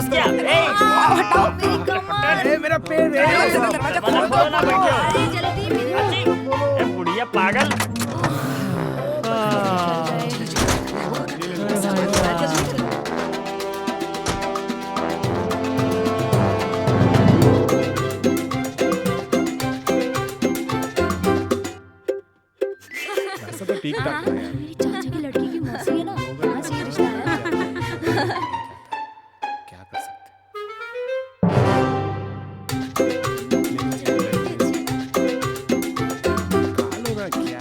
बस क्या? हटाओ मेरी कमर। मेरा पैर दरवाजा खोलो ना, बैठो। अरे जल्दी मेरी ए बुढ़िया पागल। ऐसा तो ठीक ठाक है यार। मेरी चाचा की लड़की की मौसी है ना, वहाँ से ये रिश्ता आया। क्या कर सकते काल होगा क्या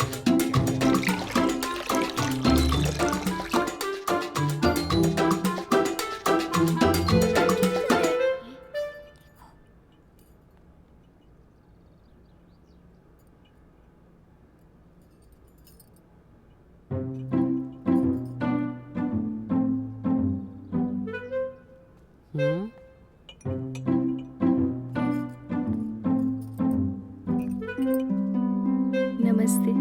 नमस्ते।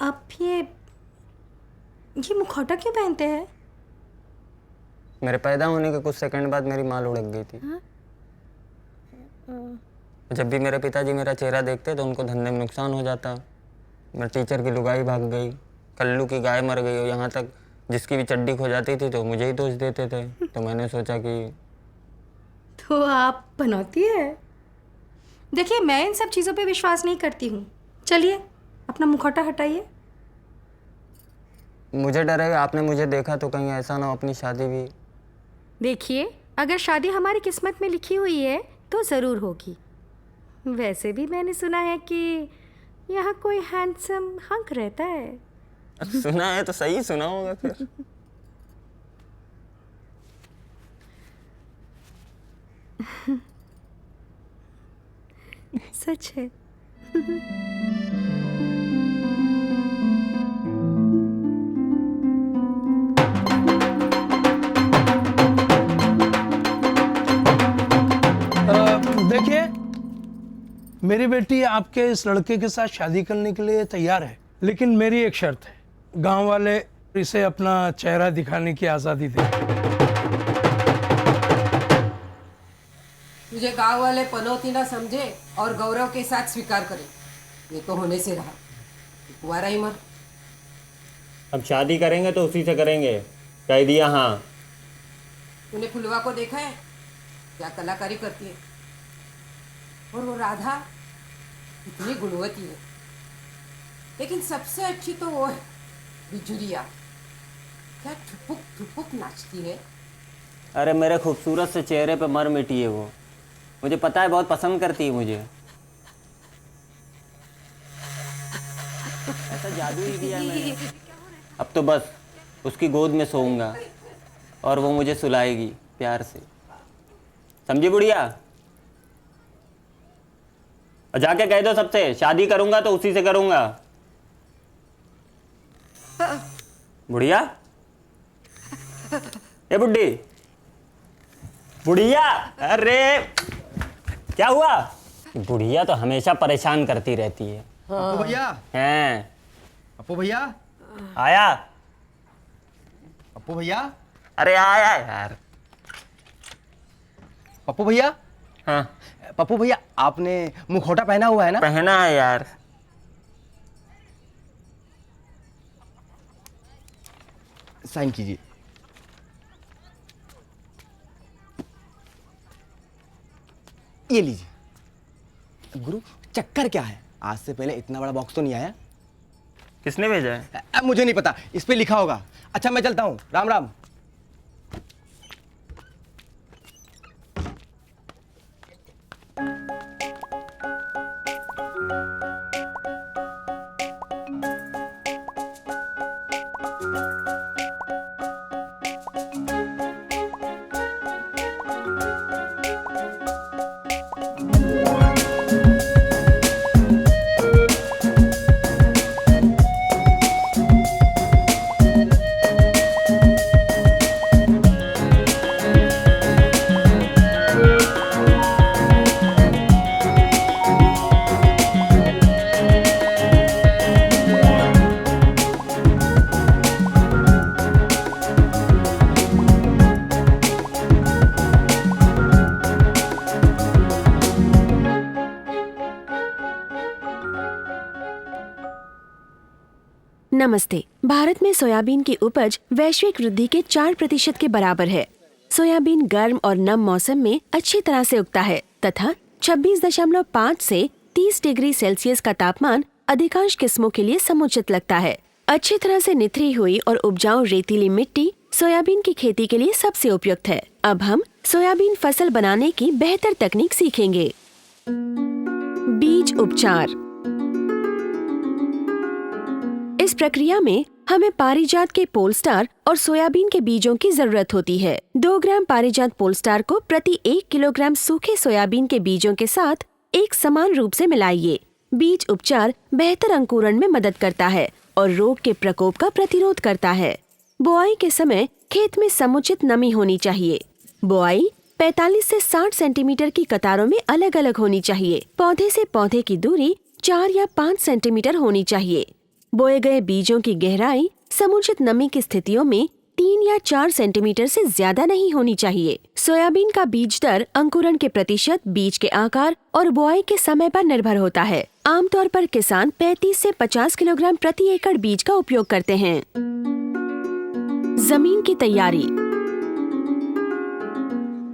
आप ये मुखौटा क्यों पहनते हैं? मेरे पैदा होने के कुछ सेकंड बाद मेरी माँ लुढ़क गई थी। जब भी मेरे पिताजी मेरा चेहरा देखते तो उनको धंधे में नुकसान हो जाता। मेरे टीचर की लुगाई भाग गई, कल्लू की गाय मर गई, और यहाँ तक जिसकी भी चड्डी खो जाती थी तो मुझे ही दोष देते थे। तो मैंने सोचा कि तो आप बनौती है। देखिए, मैं इन सब चीज़ों पे विश्वास नहीं करती हूँ। चलिए अपना मुखौटा हटाइए। मुझे डर है आपने मुझे देखा तो कहीं ऐसा ना हो अपनी शादी भी। देखिए, अगर शादी हमारी किस्मत में लिखी हुई है तो ज़रूर होगी। वैसे भी मैंने सुना है कि यहाँ कोई हैंडसम हंक रहता है। सुना है तो सही सुना होगा फिर। सच है। देखिए, मेरी बेटी आपके इस लड़के के साथ शादी करने के लिए तैयार है, लेकिन मेरी एक शर्त है। गांव वाले इसे अपना चेहरा दिखाने की आज़ादी दें। तुझे गांव वाले पनौती ना समझे और गौरव के साथ स्वीकार करे, ये तो होने से रहा। कुंवारा ही मर। अब शादी करेंगे तो उसी से करेंगे, कह दिया। हाँ, तूने फुलवा को देखा है क्या कलाकारी करती है? और वो राधा इतनी गुणवती है, लेकिन सबसे अच्छी तो वो है बिजुरिया। क्या ठुपुक ठुपुक नाचती है। अरे मेरे खूबसूरत से चेहरे पे मर मिटी है वो। मुझे पता है बहुत पसंद करती है मुझे। ऐसा जादू ही किया है मैंने। अब तो बस उसकी गोद में सोऊंगा और वो मुझे सुलाएगी प्यार से, समझी बुढ़िया? और जाके कह दो सबसे, शादी करूंगा तो उसी से करूंगा। बुढ़िया, ए बुढ़ी, बुढ़िया, अरे क्या हुआ? बुढ़िया तो हमेशा परेशान करती रहती है। अपू भैया, हैं? अपू भैया, आया? अपू भैया, अरे आया यार। पप्पू भैया, हाँ पप्पू भैया, आपने मुखौटा पहना हुआ है ना? पहना है यार। साइन कीजिए। ये लीजिए। गुरु, चक्कर क्या है? आज से पहले इतना बड़ा बॉक्स तो नहीं आया। किसने भेजा है? मुझे नहीं पता, इस पे लिखा होगा। अच्छा मैं चलता हूँ, राम राम। नमस्ते। भारत में सोयाबीन की उपज वैश्विक वृद्धि के 4% के बराबर है। सोयाबीन गर्म और नम मौसम में अच्छी तरह से उगता है तथा 26.5 से 30 डिग्री सेल्सियस का तापमान अधिकांश किस्मों के लिए समुचित लगता है। अच्छी तरह से निथरी हुई और उपजाऊ रेतीली मिट्टी सोयाबीन की खेती के लिए सबसे उपयुक्त है। अब हम सोयाबीन फसल बनाने की बेहतर तकनीक सीखेंगे। बीज उपचार। इस प्रक्रिया में हमें पारिजात के पोलस्टार और सोयाबीन के बीजों की जरूरत होती है। 2 ग्राम पारिजात पोलस्टार को प्रति 1 किलोग्राम सूखे सोयाबीन के बीजों के साथ एक समान रूप से मिलाइए। बीज उपचार बेहतर अंकुरण में मदद करता है और रोग के प्रकोप का प्रतिरोध करता है। बुआई के समय खेत में समुचित नमी होनी चाहिए। बुआई 45 से 60 सेंटीमीटर की कतारों में अलग अलग होनी चाहिए। पौधे से पौधे की दूरी 4 या 5 सेंटीमीटर होनी चाहिए। बोए गए बीजों की गहराई समुचित नमी की स्थितियों में 3 या 4 सेंटीमीटर से ज्यादा नहीं होनी चाहिए। सोयाबीन का बीज दर अंकुरण के प्रतिशत, बीज के आकार और बुआई के समय पर निर्भर होता है। आमतौर पर किसान 35 से 50 किलोग्राम प्रति एकड़ बीज का उपयोग करते हैं। जमीन की तैयारी।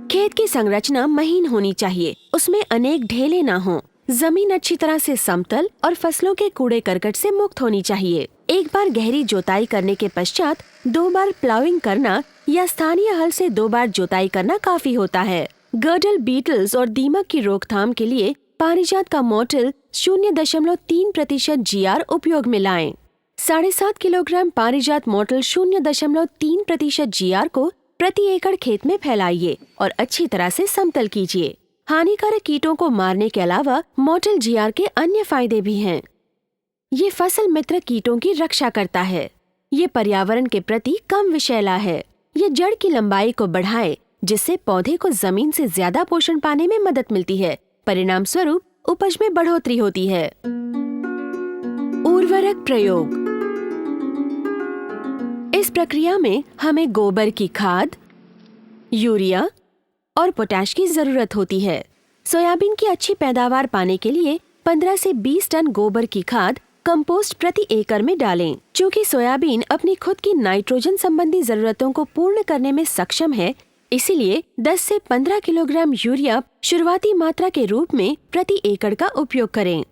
खेत की संरचना महीन होनी चाहिए, उसमें अनेक ढेले न हों। जमीन अच्छी तरह से समतल और फसलों के कूड़े करकट से मुक्त होनी चाहिए। एक बार गहरी जोताई करने के पश्चात 2 बार प्लाउइंग करना या स्थानीय हल से 2 बार जोताई करना काफी होता है। गर्डल, बीटल्स और दीमक की रोकथाम के लिए पारिजात का मोर्टेल 0.3% GR उपयोग में लाएं। 7.5 किलोग्राम पारिजात मोर्टेल 0.3% GR को प्रति एकड़ खेत में फैलाइए और अच्छी तरह से समतल कीजिए। हानिकारक कीटों को मारने के अलावा मोर्टेल GR के अन्य फायदे भी हैं। ये फसल मित्र कीटों की रक्षा करता है। ये पर्यावरण के प्रति कम विषैला है। ये जड़ की लंबाई को बढ़ाए जिससे पौधे को जमीन से ज्यादा पोषण पाने में मदद मिलती है। परिणाम स्वरूप उपज में बढ़ोतरी होती है। उर्वरक प्रयोग। इस प्रक्रिया में हमें गोबर की खाद, यूरिया और पोटाश की जरूरत होती है। सोयाबीन की अच्छी पैदावार पाने के लिए 15 से 20 टन गोबर की खाद कंपोस्ट प्रति एकड़ में डालें। चूँकि सोयाबीन अपनी खुद की नाइट्रोजन संबंधी जरूरतों को पूर्ण करने में सक्षम है, इसीलिए 10 से 15 किलोग्राम यूरिया शुरुआती मात्रा के रूप में प्रति एकड़ का उपयोग करें।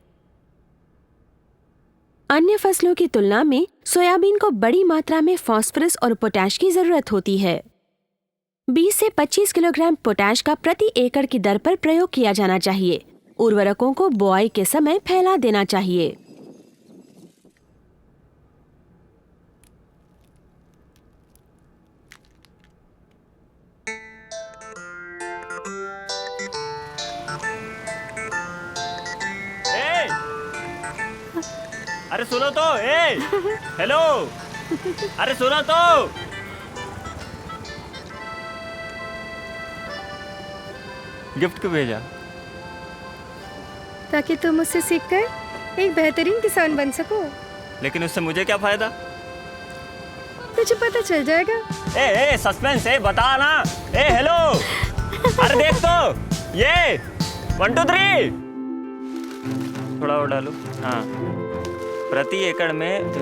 अन्य फसलों की तुलना में सोयाबीन को बड़ी मात्रा में फास्फोरस और पोटाश की जरूरत होती है। 20 से 25 किलोग्राम पोटाश का प्रति एकड़ की दर पर प्रयोग किया जाना चाहिए। उर्वरकों को बुआई के समय फैला देना चाहिए। ए! अरे सुनो तो, हेलो, अरे सुनो तो। गिफ्ट क्यों भेजा? ताकि तुम मुझसे सीखकर एक बेहतरीन किसान बन सको। लेकिन उससे मुझे क्या फायदा? तुझे पता चल जाएगा। ए सस्पेंस है, बता ना। हेलो, अरे देख तो, ये 1 2 3 थोड़ा और डालो। हाँ, प्रति एकड़ में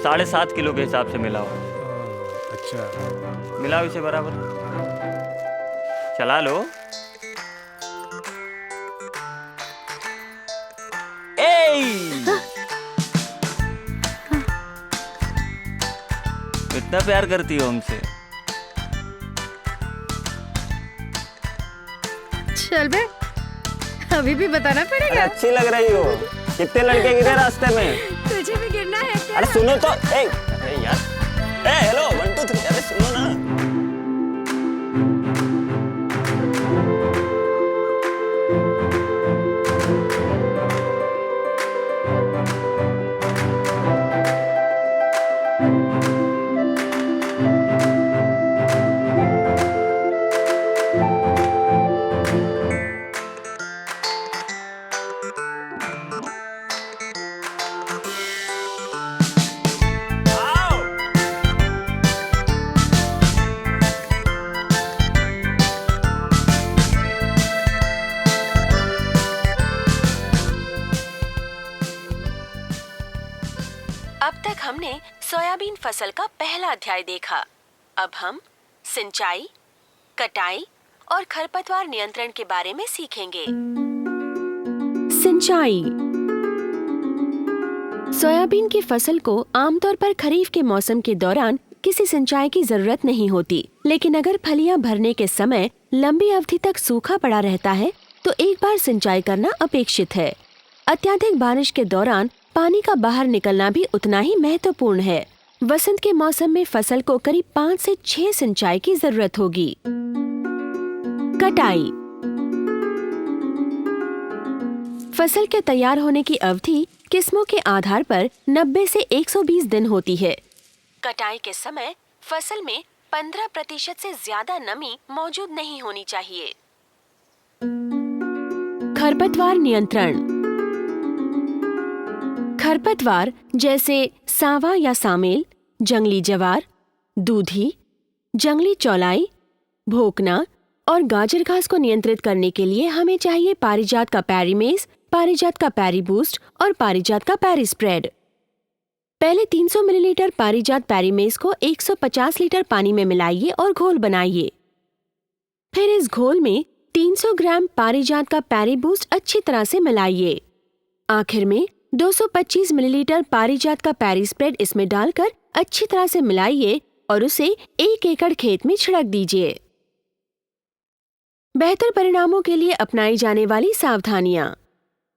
7.5 किलो के हिसाब से मिलाओ। अच्छा, मिलाओ इसे बराबर, चला लो। इतना प्यार करती हो हमसे। चल बे, अभी भी बताना पड़ेगा। अच्छी लग रही हो। कितने लड़के गिरे रास्ते में? तुझे भी गिरना है क्या? अरे सुनो तो, अरे यार, हेलो 1 2 3, अरे सुनो ना। सोयाबीन फसल का पहला अध्याय देखा। अब हम सिंचाई, कटाई और खरपतवार नियंत्रण के बारे में सीखेंगे। सिंचाई। सोयाबीन की फसल को आमतौर पर खरीफ के मौसम के दौरान किसी सिंचाई की जरूरत नहीं होती, लेकिन अगर फलियां भरने के समय लंबी अवधि तक सूखा पड़ा रहता है तो एक बार सिंचाई करना अपेक्षित है। अत्यधिक बारिश के दौरान पानी का बाहर निकलना भी उतना ही महत्वपूर्ण है। वसंत के मौसम में फसल को करीब 5 से 6 सिंचाई की जरूरत होगी। कटाई। फसल के तैयार होने की अवधि किस्मों के आधार पर 90 से 120 दिन होती है। कटाई के समय फसल में 15% से ज्यादा नमी मौजूद नहीं होनी चाहिए। खरपतवार नियंत्रण। खरपतवार जैसे सांवा या सामेल, जंगली जवार, दूधी, जंगली चौलाई, भोकना और गाजर घास को नियंत्रित करने के लिए हमें चाहिए पारिजात का पैरीमेस, पारिजात का पैरीबूस्ट और पारिजात का पैरीस्प्रेड। पहले 300 मिलीलीटर पारिजात पैरीमेस को 150 लीटर पानी में मिलाइए और घोल बनाइए। फिर इस घोल में 300 ग्राम पारिजात का पैरीबूस्ट अच्छी तरह से मिलाइए। आखिर में 225 मिलीलीटर पारिजात का पैरीस्प्रेड इसमें डालकर अच्छी तरह से मिलाइए और उसे 1 एकड़ खेत में छिड़क दीजिए। बेहतर परिणामों के लिए अपनाई जाने वाली सावधानियां।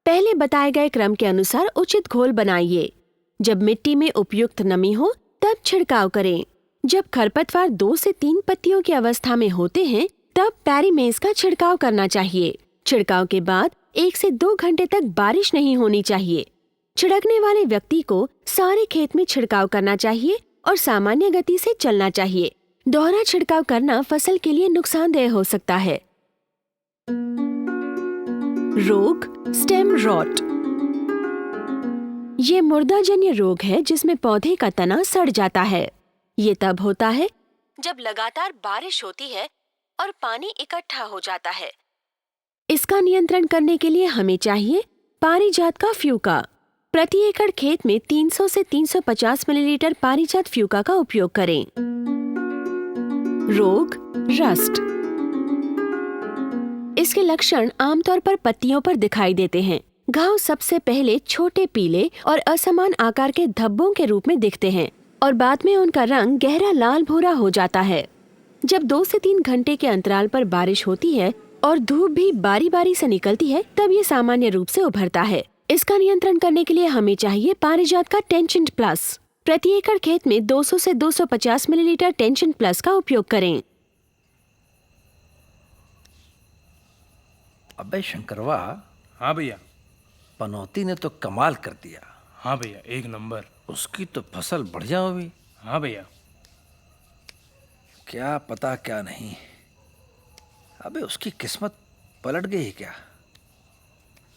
पहले बताए गए क्रम के अनुसार उचित घोल बनाइए। जब मिट्टी में उपयुक्त नमी हो तब छिड़काव करें। जब खरपतवार 2 से 3 पत्तियों की अवस्था में होते हैं तब पैरीमेस का छिड़काव करना चाहिए। छिड़काव के बाद 1 से 2 घंटे तक बारिश नहीं होनी चाहिए। छिड़कने वाले व्यक्ति को सारे खेत में छिड़काव करना चाहिए और सामान्य गति से चलना चाहिए। दोहरा छिड़काव करना फसल के लिए नुकसानदेह हो सकता है। रोग, स्टेम रॉट। ये मुर्दाजन्य रोग है जिसमें पौधे का तना सड़ जाता है। ये तब होता है जब लगातार बारिश होती है और पानी इकट्ठा हो जाता है। इसका नियंत्रण करने के लिए हमें चाहिए पारिजात का फ्यूका। प्रति एकड़ खेत में 300 से 350 मिलीलीटर पारिजात फ्यूका का उपयोग करें। रोग, रस्ट। इसके लक्षण आमतौर पर पत्तियों पर दिखाई देते हैं। घाव सबसे पहले छोटे पीले और असमान आकार के धब्बों के रूप में दिखते हैं और बाद में उनका रंग गहरा लाल भूरा हो जाता है। जब 2 से 3 घंटे के अंतराल पर बारिश होती है और धूप भी बारी बारी से निकलती है तब ये सामान्य रूप से उभरता है। इसका नियंत्रण करने के लिए हमें चाहिए पारिजात का टेंशन प्लस। प्रति एकड़ खेत में 200 से 250 मिलीलीटर टेंशन प्लस का उपयोग करें। अबे शंकरवा। हाँ भैया। पनौती ने तो कमाल कर दिया। हाँ भैया, एक नंबर। उसकी तो फसल बढ़िया हुई। हाँ भैया। क्या पता क्या नहीं। अबे उसकी किस्मत पलट गई क्या?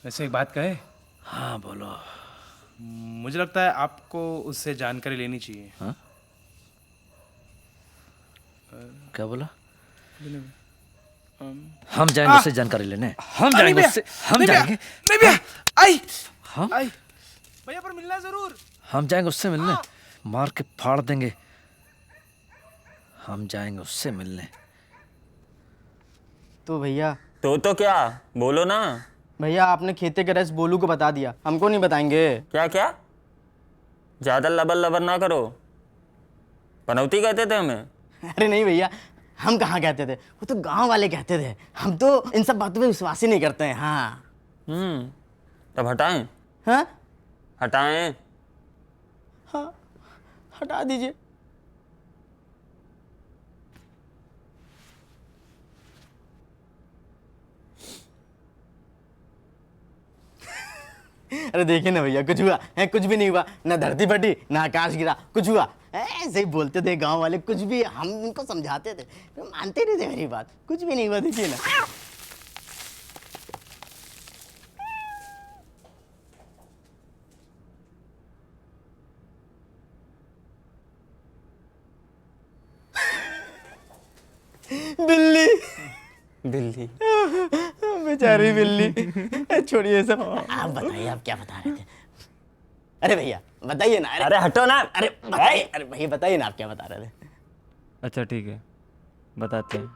वैसे एक बात कहे? हाँ बोलो। मुझे लगता है आपको उससे जानकारी लेनी चाहिए। हाँ? क्या बोला? हम जाएंगे उससे जानकारी लेने। हम जाएंगे उससे। हम जाएंगे। नहीं भैया, आई। हाँ? आई। भैया पर मिलना जरूर। हम जाएंगे उससे मिलने। मार के फाड़ देंगे। हम जाएंगे उससे मिलने। तो भैया। तो क्या बोलो ना। भैया आपने खेते के रस बोलू को बता दिया, हमको नहीं बताएंगे। क्या क्या? ज्यादा लबर लबर ना करो। पनौती कहते थे हमें। अरे नहीं भैया, हम कहाँ कहते थे, वो तो गांव वाले कहते थे। हम तो इन सब बातों पे विश्वास ही नहीं करते हैं। हाँ। तब हटाएं? हाँ? हटाएं? हाँ, हटा दीजिए। अरे देखिए ना भैया, कुछ हुआ है? कुछ भी नहीं हुआ। ना धरती फटी ना आकाश गिरा, कुछ हुआ? ऐसे ही बोलते थे गांव वाले, कुछ भी। हम उनको समझाते थे तो मानते नहीं थे मेरी बात। कुछ भी नहीं हुआ, देखिए ना। बिल्ली। बिल्ली। बेचारी बिल्ली। छोड़िए सब। आप बताइए, आप क्या बता रहे थे? अरे भैया बताइए ना। अरे हटो ना। अरे बताइए, अरे भैया बताइए ना आप क्या बता रहे थे। अच्छा ठीक है, बताते हैं।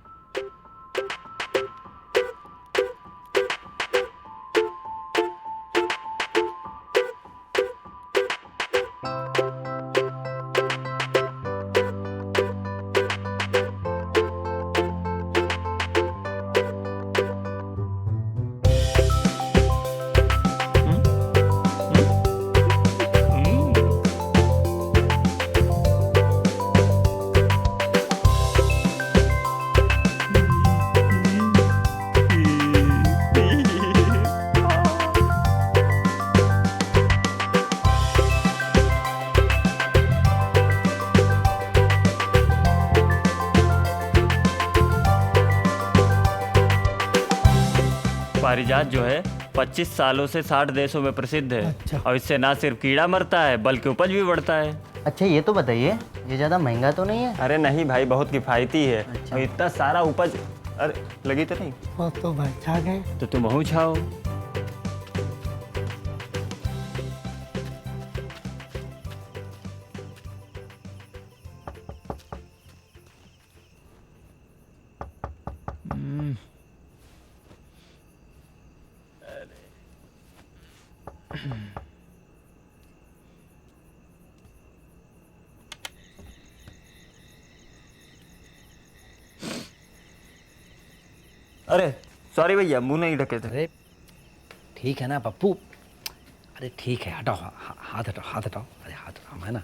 पारिजात जो है 25 सालों से 60 देशों में प्रसिद्ध है। और इससे ना सिर्फ कीड़ा मरता है बल्कि उपज भी बढ़ता है। अच्छा ये तो बताइए, ये ज़्यादा महंगा तो नहीं है? अरे नहीं भाई, बहुत किफ़ायती है। और इतना सारा उपज, अरे लगी तो नहीं? वो तो भाई छा गए। तो तुम अहू छाओ। अरे सॉरी भैया, मुंह नहीं ढके थे। अरे ठीक है ना पप्पू, अरे ठीक है, हटाओ हाथ हटाओ, हाथ हटाओ, अरे हाथ हटाओ, है ना,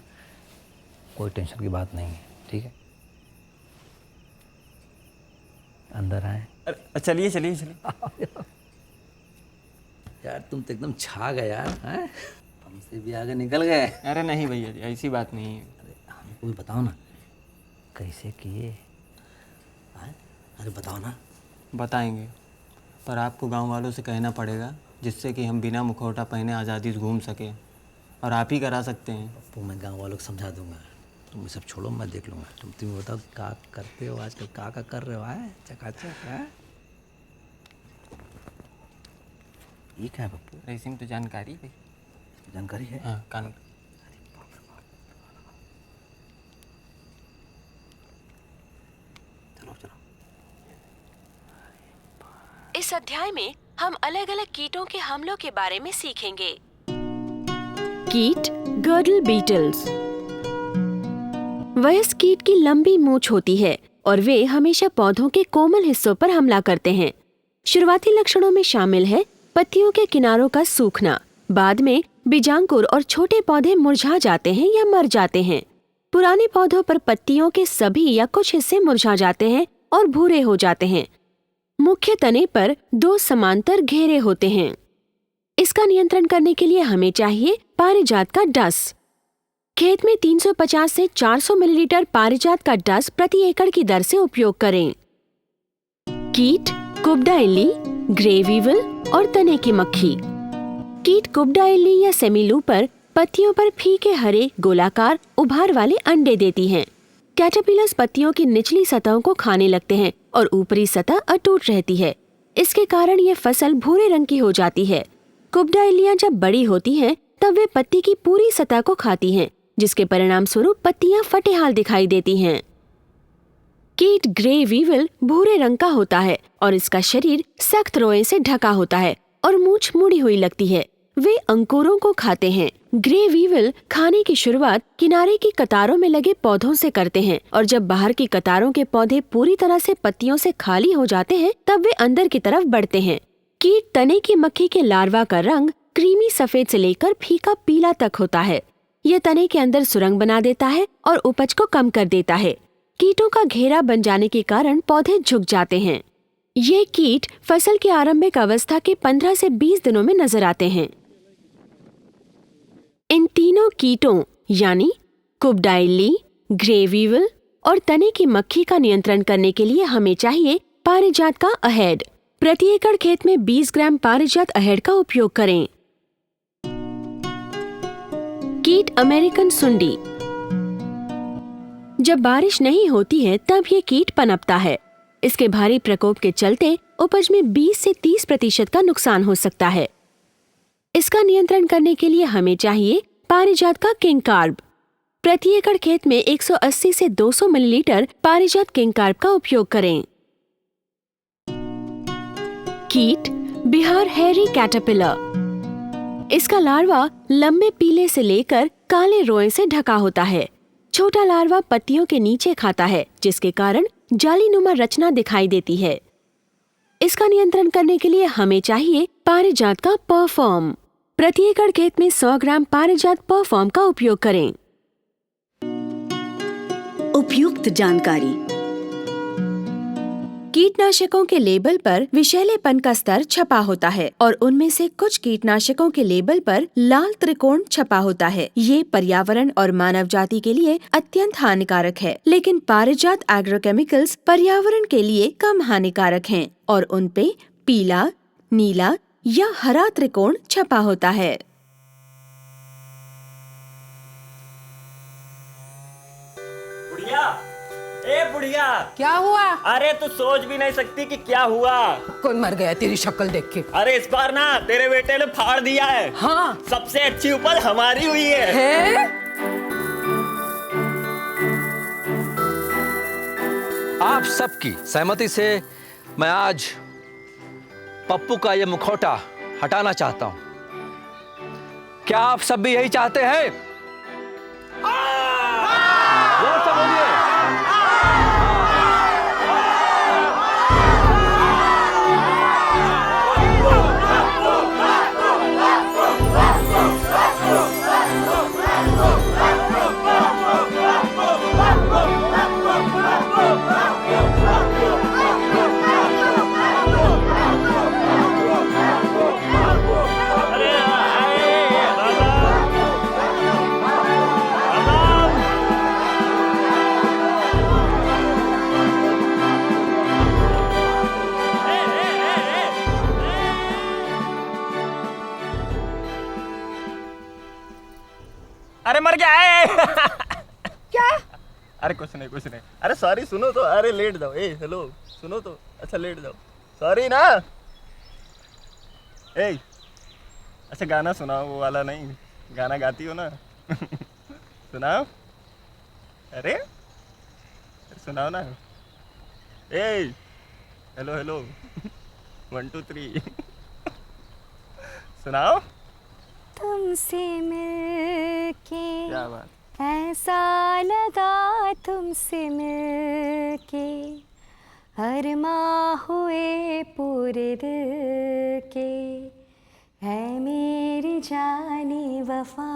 कोई टेंशन की बात नहीं है, ठीक है। अंदर आए। अरे चलिए चलिए चलिए। यार तुम तो एकदम छा गए यार, हैं? हमसे भी आगे निकल गए। अरे नहीं भैया जी, ऐसी बात नहीं है। अरे हमको भी बताओ ना कैसे किए, हैं? अरे बताओ ना। बताएंगे, पर आपको गांव वालों से कहना पड़ेगा, जिससे कि हम बिना मुखौटा पहने आज़ादी से घूम सकें। और आप ही करा सकते हैं। पप्पू मैं गांव वालों को समझा दूंगा, तुम ये सब छोड़ो, मैं देख लूँगा। तुम बताओ क्या करते हो आजकल, क्या कर रहे हो, है चकाचक है? ये क्या है पप्पू? इसमें तो जानकारी भाई, जानकारी है? हाँ कान। चलो चलो। इस अध्याय में हम अलग अलग कीटों के हमलों के बारे में सीखेंगे। कीट गर्डल बीटल्स। वयस्क कीट की लंबी मूंछ होती है और वे हमेशा पौधों के कोमल हिस्सों पर हमला करते हैं। शुरुआती लक्षणों में शामिल है पत्तियों के किनारों का सूखना, बाद में बीजांकुर और छोटे पौधे मुरझा जाते हैं या मर जाते हैं। पुराने पौधों पर पत्तियों के सभी या कुछ हिस्से मुरझा जाते हैं और भूरे हो जाते हैं। मुख्य तने पर 2 समांतर घेरे होते हैं। इसका नियंत्रण करने के लिए हमें चाहिए पारिजात का डस। खेत में 350 से 400 मिलीलीटर पारिजात का डस प्रति एकड़ की दर से उपयोग करें। कीट कुबडा इल्ली, ग्रे वीवल और तने की मक्खी। कीट कुबडा इल्ली या सेमीलूपर पत्तियों पर फीके हरे गोलाकार उभार वाले अंडे देती हैं। कैटरपिलर्स पत्तियों की निचली सतहों को खाने लगते हैं और ऊपरी सतह अटूट रहती है। इसके कारण ये फसल भूरे रंग की हो जाती है। कुबडा इल्लियां जब बड़ी होती हैं, तब वे पत्ती की पूरी सतह को खाती हैं, जिसके परिणाम स्वरूप पत्तियां फटेहाल दिखाई देती हैं। कीट ग्रे वीवल भूरे रंग का होता है और इसका शरीर सख्त रोए से ढका होता है और मूंछ मुड़ी हुई लगती है। वे अंकुरों को खाते हैं। ग्रे वीवल खाने की शुरुआत किनारे की कतारों में लगे पौधों से करते हैं और जब बाहर की कतारों के पौधे पूरी तरह से पत्तियों से खाली हो जाते हैं, तब वे अंदर की तरफ बढ़ते हैं। कीट तने की मक्खी के लार्वा का रंग क्रीमी सफेद से लेकर फीका पीला तक होता है। यह तने के अंदर सुरंग बना देता है और उपज को कम कर देता है। कीटों का घेरा बन जाने के कारण पौधे झुक जाते हैं। ये कीट फसल की आरंभिक अवस्था के 15 से 20 दिनों में नजर आते हैं। इन तीनों कीटों यानी कुबडा इल्ली, ग्रे वीवल और तने की मक्खी का नियंत्रण करने के लिए हमें चाहिए पारिजात का अहेड। प्रति एकड़ खेत में 20 ग्राम पारिजात अहेड का उपयोग करें। कीट अमेरिकन सुंडी। जब बारिश नहीं होती है, तब ये कीट पनपता है। इसके भारी प्रकोप के चलते उपज में 20 से 30% का नुकसान हो सकता है। इसका नियंत्रण करने के लिए हमें चाहिए पारिजात का किंग कार्ब। प्रति एकड़ खेत में 180 से 200 मिलीलीटर पारिजात किंग कार्ब का उपयोग करें। कीट बिहार हैरी कैटरपिलर। इसका लार्वा लंबे पीले से लेकर काले रोए से ढका होता है। छोटा लार्वा पत्तियों के नीचे खाता है, जिसके कारण जालीनुमा रचना दिखाई देती है। इसका नियंत्रण करने के लिए हमें चाहिए पारिजात का परफॉर्म। प्रति एकड़ खेत में 100 ग्राम पारिजात परफॉर्म का उपयोग करें। उपयुक्त जानकारी। कीटनाशकों के लेबल पर विषैलेपन का स्तर छपा होता है और उनमें से कुछ कीटनाशकों के लेबल पर लाल त्रिकोण छपा होता है। ये पर्यावरण और मानव जाति के लिए अत्यंत हानिकारक है, लेकिन पारिजात एग्रोकेमिकल्स पर्यावरण के लिए कम हानिकारक हैं और उन पे पीला, नीला या हरा त्रिकोण छपा होता है। बुढ़िया, ए बुढ़िया, क्या हुआ? अरे तू सोच भी नहीं सकती कि क्या हुआ। कौन मर गया तेरी शक्ल देख के? अरे इस बार ना तेरे बेटे ने फाड़ दिया है। हाँ, सबसे अच्छी उपज हमारी हुई है। आप सबकी सहमति से मैं आज पप्पू का ये मुखौटा हटाना चाहता हूं। क्या आप सब भी यही चाहते हैं? जोर से बोलिए। अरे मर गया है। क्या? अरे कुछ नहीं। अरे सॉरी, सुनो तो। अरे लेट जाओ। ए हेलो, सुनो तो। अच्छा लेट जाओ। सॉरी ना। ए अच्छा गाना सुनाओ, वो वाला नहीं, गाना गाती हो ना। सुनाओ। अरे सुनाओ ना। ए हेलो 1 2 3 सुनाओ। तुमसे मिलके क्या बात। ऐसा लगा, तुमसे मिलके अरमा हुए पूरे दिल के, है मेरी जानी वफा।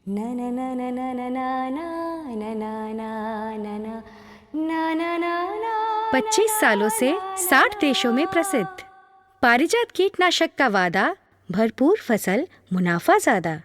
ना ना ना ना ना ना ना ना ना ना ना ना ना ना। 25 सालों से 60 देशों में प्रसिद्ध। पारिजात कीटनाशक का वादा, भरपूर फसल, मुनाफा ज्यादा।